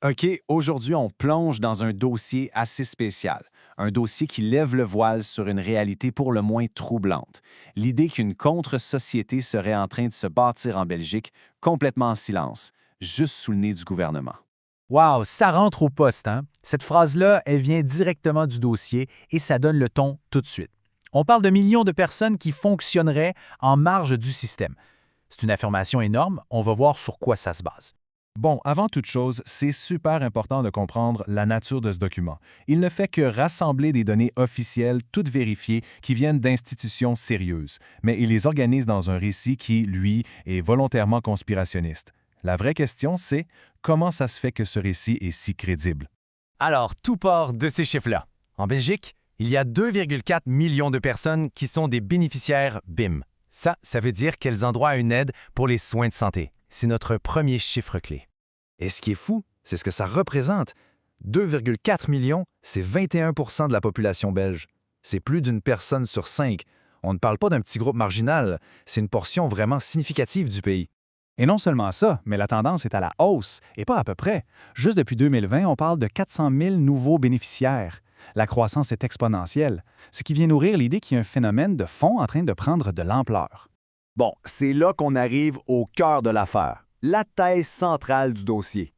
OK, aujourd'hui, on plonge dans un dossier assez spécial. Un dossier qui lève le voile sur une réalité pour le moins troublante. L'idée qu'une contre-société serait en train de se bâtir en Belgique, complètement en silence, juste sous le nez du gouvernement. Wow, ça rentre au poste, hein? Cette phrase-là, elle vient directement du dossier et ça donne le ton tout de suite. On parle de millions de personnes qui fonctionneraient en marge du système. C'est une affirmation énorme, on va voir sur quoi ça se base. Bon, avant toute chose, c'est super important de comprendre la nature de ce document. Il ne fait que rassembler des données officielles, toutes vérifiées, qui viennent d'institutions sérieuses, mais il les organise dans un récit qui, lui, est volontairement conspirationniste. La vraie question, c'est comment ça se fait que ce récit est si crédible? Alors, tout part de ces chiffres-là. En Belgique, il y a 2,4 millions de personnes qui sont des bénéficiaires BIM. Ça veut dire qu'elles ont droit à une aide pour les soins de santé. C'est notre premier chiffre clé. Et ce qui est fou, c'est ce que ça représente. 2,4 millions, c'est 21 de la population belge. C'est plus d'une personne sur 5. On ne parle pas d'un petit groupe marginal, c'est une portion vraiment significative du pays. Et non seulement ça, mais la tendance est à la hausse, et pas à peu près. Juste depuis 2020, on parle de 400 000 nouveaux bénéficiaires. La croissance est exponentielle, ce qui vient nourrir l'idée qu'il y a un phénomène de fond en train de prendre de l'ampleur. Bon, c'est là qu'on arrive au cœur de l'affaire, la thèse centrale du dossier.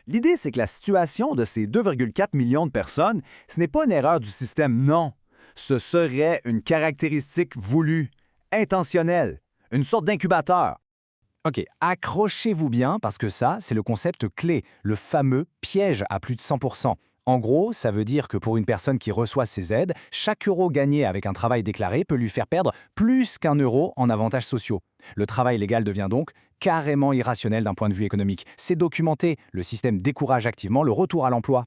L'idée, c'est que la situation de ces 2,4 millions de personnes, ce n'est pas une erreur du système, non. Ce serait une caractéristique voulue, intentionnelle, une sorte d'incubateur. OK, accrochez-vous bien parce que ça, c'est le concept clé, le fameux piège à plus de 100 En gros, ça veut dire que pour une personne qui reçoit ces aides, chaque euro gagné avec un travail déclaré peut lui faire perdre plus qu'1 euro en avantages sociaux. Le travail légal devient donc carrément irrationnel d'un point de vue économique. C'est documenté, le système décourage activement le retour à l'emploi.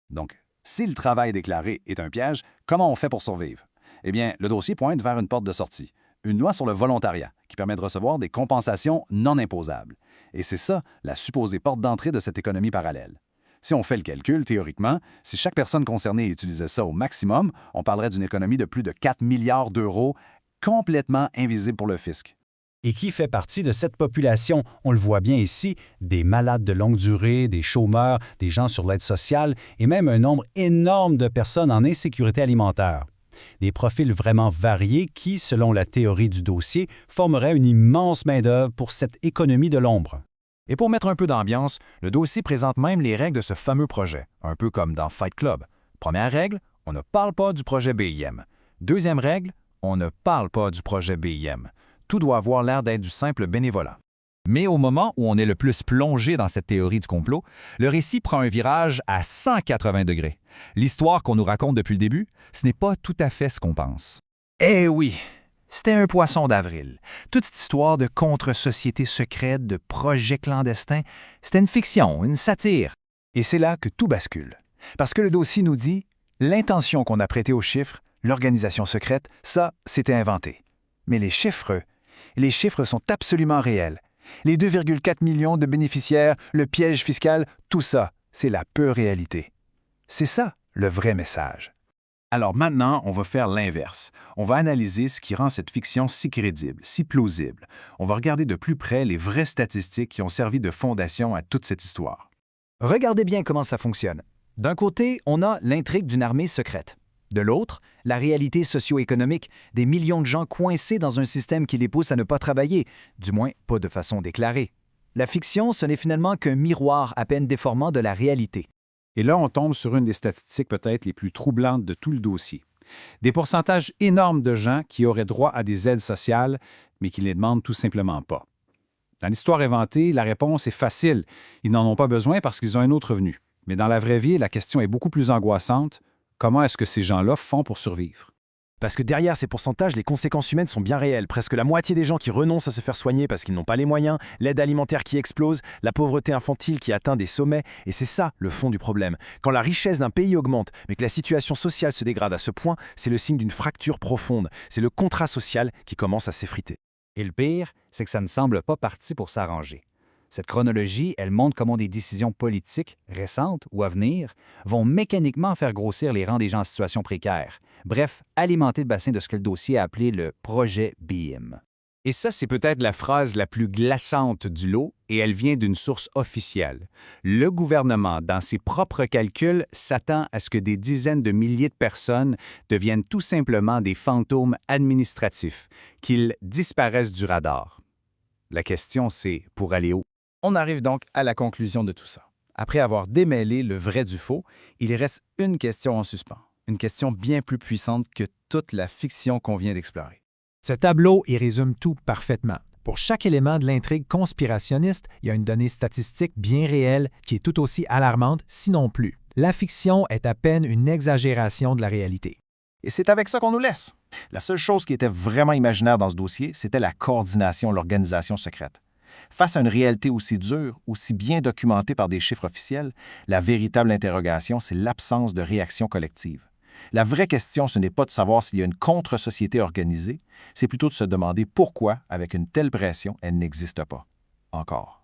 Donc, si le travail déclaré est un piège, comment on fait pour survivre? Eh bien, le dossier pointe vers une porte de sortie, une loi sur le volontariat qui permet de recevoir des compensations non imposables. Et c'est ça, la supposée porte d'entrée de cette économie parallèle. Si on fait le calcul, théoriquement, si chaque personne concernée utilisait ça au maximum, on parlerait d'une économie de plus de 4 milliards d'euros complètement invisible pour le fisc. Et qui fait partie de cette population? On le voit bien ici, des malades de longue durée, des chômeurs, des gens sur l'aide sociale et même un nombre énorme de personnes en insécurité alimentaire. Des profils vraiment variés qui, selon la théorie du dossier, formeraient une immense main-d'œuvre pour cette économie de l'ombre. Et pour mettre un peu d'ambiance, le dossier présente même les règles de ce fameux projet, un peu comme dans Fight Club. Première règle, on ne parle pas du projet BIM. Deuxième règle, on ne parle pas du projet BIM. Tout doit avoir l'air d'être du simple bénévolat. Mais au moment où on est le plus plongé dans cette théorie du complot, le récit prend un virage à 180 degrés. L'histoire qu'on nous raconte depuis le début, ce n'est pas tout à fait ce qu'on pense. Eh oui! C'était un poisson d'avril. Toute cette histoire de contre-société secrète, de projets clandestins, c'était une fiction, une satire. Et c'est là que tout bascule. Parce que le dossier nous dit, l'intention qu'on a prêtée aux chiffres, l'organisation secrète, ça, c'était inventé. Mais les chiffres sont absolument réels. Les 2,4 millions de bénéficiaires, le piège fiscal, tout ça, c'est la pure réalité. C'est ça, le vrai message. Alors maintenant, on va faire l'inverse. On va analyser ce qui rend cette fiction si crédible, si plausible. On va regarder de plus près les vraies statistiques qui ont servi de fondation à toute cette histoire. Regardez bien comment ça fonctionne. D'un côté, on a l'intrigue d'une armée secrète. De l'autre, la réalité socio-économique, des millions de gens coincés dans un système qui les pousse à ne pas travailler, du moins pas de façon déclarée. La fiction, ce n'est finalement qu'un miroir à peine déformant de la réalité. Et là, on tombe sur une des statistiques peut-être les plus troublantes de tout le dossier. Des pourcentages énormes de gens qui auraient droit à des aides sociales, mais qui ne les demandent tout simplement pas. Dans l'histoire inventée, la réponse est facile. Ils n'en ont pas besoin parce qu'ils ont un autre revenu. Mais dans la vraie vie, la question est beaucoup plus angoissante. Comment est-ce que ces gens-là font pour survivre? Parce que derrière ces pourcentages, les conséquences humaines sont bien réelles. Presque la moitié des gens qui renoncent à se faire soigner parce qu'ils n'ont pas les moyens, l'aide alimentaire qui explose, la pauvreté infantile qui atteint des sommets. Et c'est ça le fond du problème. Quand la richesse d'un pays augmente, mais que la situation sociale se dégrade à ce point, c'est le signe d'une fracture profonde. C'est le contrat social qui commence à s'effriter. Et le pire, c'est que ça ne semble pas parti pour s'arranger. Cette chronologie, elle montre comment des décisions politiques, récentes ou à venir, vont mécaniquement faire grossir les rangs des gens en situation précaire. Bref, alimenter le bassin de ce que le dossier a appelé le projet BIM. Et ça, c'est peut-être la phrase la plus glaçante du lot, et elle vient d'une source officielle. Le gouvernement, dans ses propres calculs, s'attend à ce que des dizaines de milliers de personnes deviennent tout simplement des fantômes administratifs, qu'ils disparaissent du radar. La question, c'est pour aller où? On arrive donc à la conclusion de tout ça. Après avoir démêlé le vrai du faux, il reste une question en suspens, une question bien plus puissante que toute la fiction qu'on vient d'explorer. Ce tableau y résume tout parfaitement. Pour chaque élément de l'intrigue conspirationniste, il y a une donnée statistique bien réelle qui est tout aussi alarmante, sinon plus. La fiction est à peine une exagération de la réalité. Et c'est avec ça qu'on nous laisse. La seule chose qui était vraiment imaginaire dans ce dossier, c'était la coordination, l'organisation secrète. Face à une réalité aussi dure, aussi bien documentée par des chiffres officiels, la véritable interrogation, c'est l'absence de réaction collective. La vraie question, ce n'est pas de savoir s'il y a une contre-société organisée, c'est plutôt de se demander pourquoi, avec une telle pression, elle n'existe pas. Encore.